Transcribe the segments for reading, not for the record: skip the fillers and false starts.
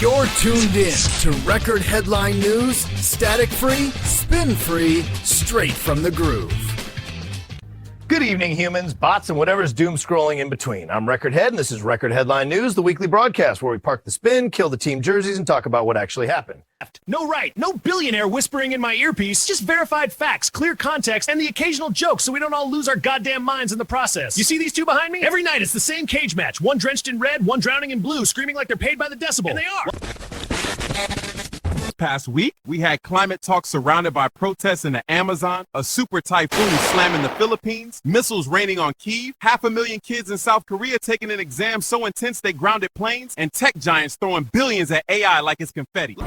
You're tuned in to record headline news, static-free, spin-free, straight from the groove. Good evening, humans, bots, and whatever's doom scrolling in between. I'm Record Head, and this is Record Headline News, the weekly broadcast where we park the spin, kill the team jerseys, and talk about what actually happened. No right, no billionaire whispering in my earpiece, just verified facts, clear context, and the occasional joke so we don't all lose our goddamn minds in the process. You see these two behind me? Every night it's the same cage match, one drenched in red, one drowning in blue, screaming like they're paid by the decibel. And they are. Past week, we had climate talk surrounded by protests in the Amazon, a super typhoon slamming the Philippines, missiles raining on Kyiv, 500,000 kids in South Korea taking an exam so intense they grounded planes, and tech giants throwing billions at AI like it's confetti.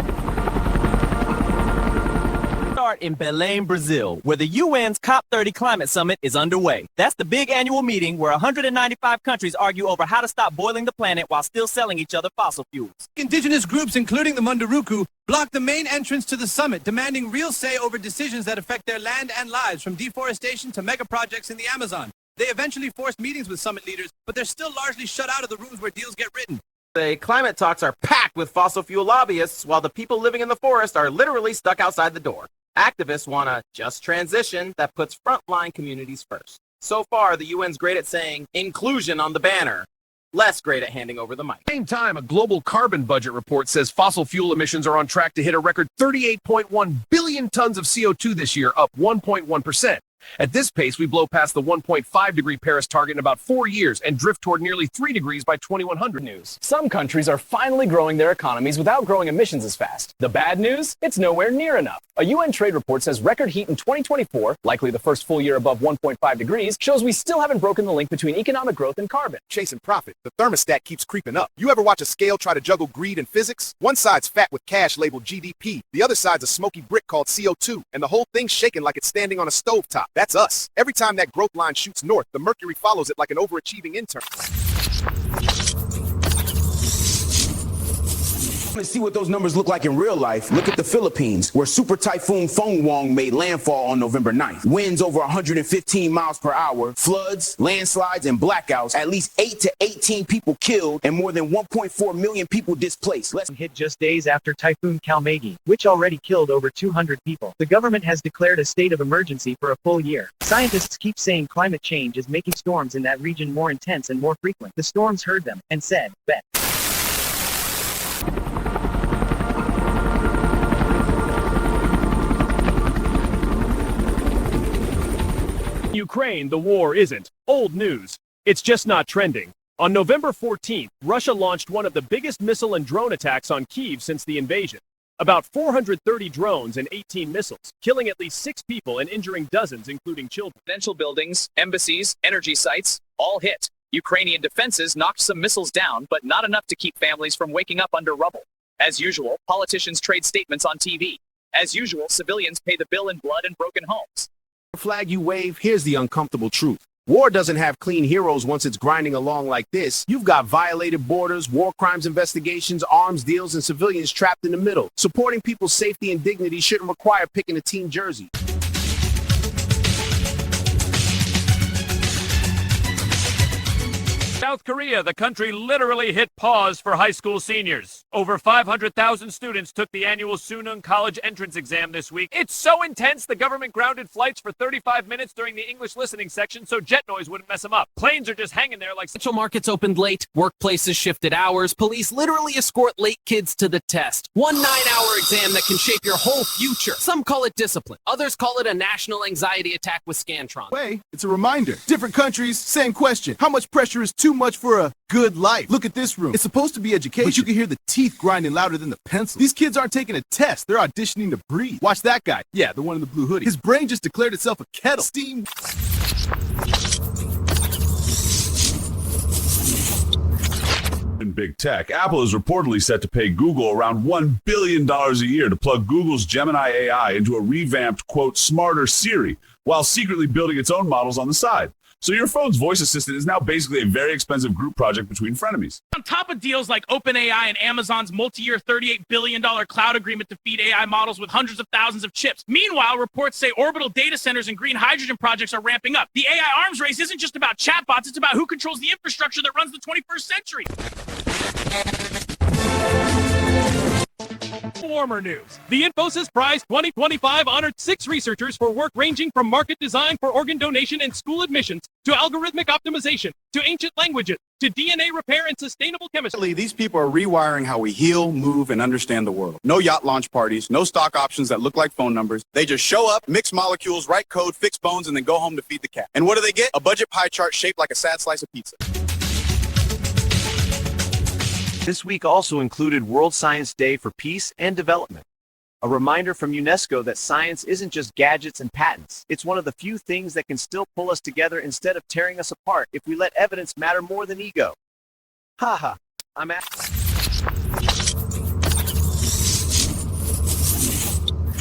Start in Belém, Brazil, where the UN's COP30 climate summit is underway. That's the big annual meeting where 195 countries argue over how to stop boiling the planet while still selling each other fossil fuels. Indigenous groups, including the Munduruku, blocked the main entrance to the summit, demanding real say over decisions that affect their land and lives, from deforestation to mega projects in the Amazon. They eventually forced meetings with summit leaders, but they're still largely shut out of the rooms where deals get written. The climate talks are packed with fossil fuel lobbyists, while the people living in the forest are literally stuck outside the door. Activists want a just transition that puts frontline communities first. So far, the UN's great at saying inclusion on the banner, less great at handing over the mic. At the same time, a global carbon budget report says fossil fuel emissions are on track to hit a record 38.1 billion tons of CO2 this year, up 1.1%. At this pace, we blow past the 1.5-degree Paris target in about 4 years and drift toward nearly 3 degrees by 2100. News. Some countries are finally growing their economies without growing emissions as fast. The bad news? It's nowhere near enough. A UN trade report says record heat in 2024, likely the first full year above 1.5 degrees, shows we still haven't broken the link between economic growth and carbon. Chasing profit, the thermostat keeps creeping up. You ever watch a scale try to juggle greed and physics? One side's fat with cash labeled GDP. The other side's a smoky brick called CO2. And the whole thing's shaking like it's standing on a stovetop. That's us. Every time that growth line shoots north, the mercury follows it like an overachieving intern. To see what those numbers look like in real life, look at the Philippines, where Super Typhoon Fongwong made landfall on November 9th. Winds over 115 miles per hour, floods, landslides, and blackouts. At least 8 to 18 people killed and more than 1.4 million people displaced. Hit just days after Typhoon Kalmagi, which already killed over 200 people. The government has declared a state of emergency for a full year. Scientists keep saying climate change is making storms in that region more intense and more frequent. The storms heard them and said, bet. Ukraine, the war isn't old news. It's just not trending. On November 14th, Russia launched one of the biggest missile and drone attacks on Kyiv since the invasion. About 430 drones and 18 missiles, killing at least 6 people and injuring dozens, including children. Residential buildings, embassies, energy sites, all hit. Ukrainian defenses knocked some missiles down, but not enough to keep families from waking up under rubble. As usual, politicians trade statements on TV. As usual, civilians pay the bill in blood and broken homes. Flag you wave, here's the uncomfortable truth. War doesn't have clean heroes once it's grinding along like this. You've got violated borders, war crimes investigations, arms deals, and civilians trapped in the middle. Supporting people's safety and dignity shouldn't require picking a team jersey. South Korea, the country literally hit pause for high school seniors. Over 500,000 students took the annual Sunung College entrance exam this week. It's so intense, the government grounded flights for 35 minutes during the English listening section so jet noise wouldn't mess them up. Planes are just hanging there like... Central markets opened late, workplaces shifted hours, police literally escort late kids to the test. One 9-hour exam that can shape your whole future. Some call it discipline. Others call it a national anxiety attack with Scantron. Way, it's a reminder. Different countries, same question. How much pressure is too much for a good life? Look at this room. It's supposed to be education, but you can hear the teeth grinding louder than the pencil. These kids aren't taking a test. They're auditioning to breathe. Watch that guy. Yeah, the one in the blue hoodie. His brain just declared itself a kettle. Steam. In big tech, Apple is reportedly set to pay Google around $1 billion a year to plug Google's Gemini AI into a revamped, quote, smarter Siri, while secretly building its own models on the side. So your phone's voice assistant is now basically a very expensive group project between frenemies. On top of deals like OpenAI and Amazon's multi-year $38 billion cloud agreement to feed AI models with hundreds of thousands of chips. Meanwhile, reports say orbital data centers and green hydrogen projects are ramping up. The AI arms race isn't just about chatbots, it's about who controls the infrastructure that runs the 21st century. Warmer news. The Infosys Prize 2025 honored 6 researchers for work ranging from market design for organ donation and school admissions, to algorithmic optimization, to ancient languages, to DNA repair and sustainable chemistry. These people are rewiring how we heal, move, and understand the world. No yacht launch parties, no stock options that look like phone numbers. They just show up, mix molecules, write code, fix bones, and then go home to feed the cat. And what do they get? A budget pie chart shaped like a sad slice of pizza. This week also included World Science Day for Peace and Development. A reminder from UNESCO that science isn't just gadgets and patents. It's one of the few things that can still pull us together instead of tearing us apart if we let evidence matter more than ego. Haha, I'm at.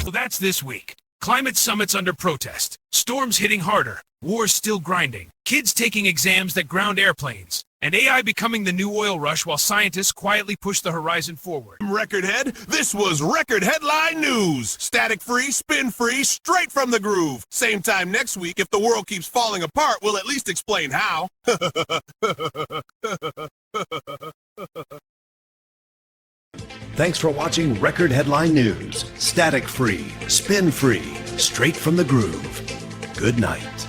Well, that's this week. Climate summits under protest. Storms hitting harder. Wars still grinding. Kids taking exams that ground airplanes. And AI becoming the new oil rush while scientists quietly push the horizon forward. Record Head, this was Record Headline News. Static free, spin free, straight from the groove. Same time next week, if the world keeps falling apart, we'll at least explain how. Thanks for watching Record Headline News. Static free, spin free, straight from the groove. Good night.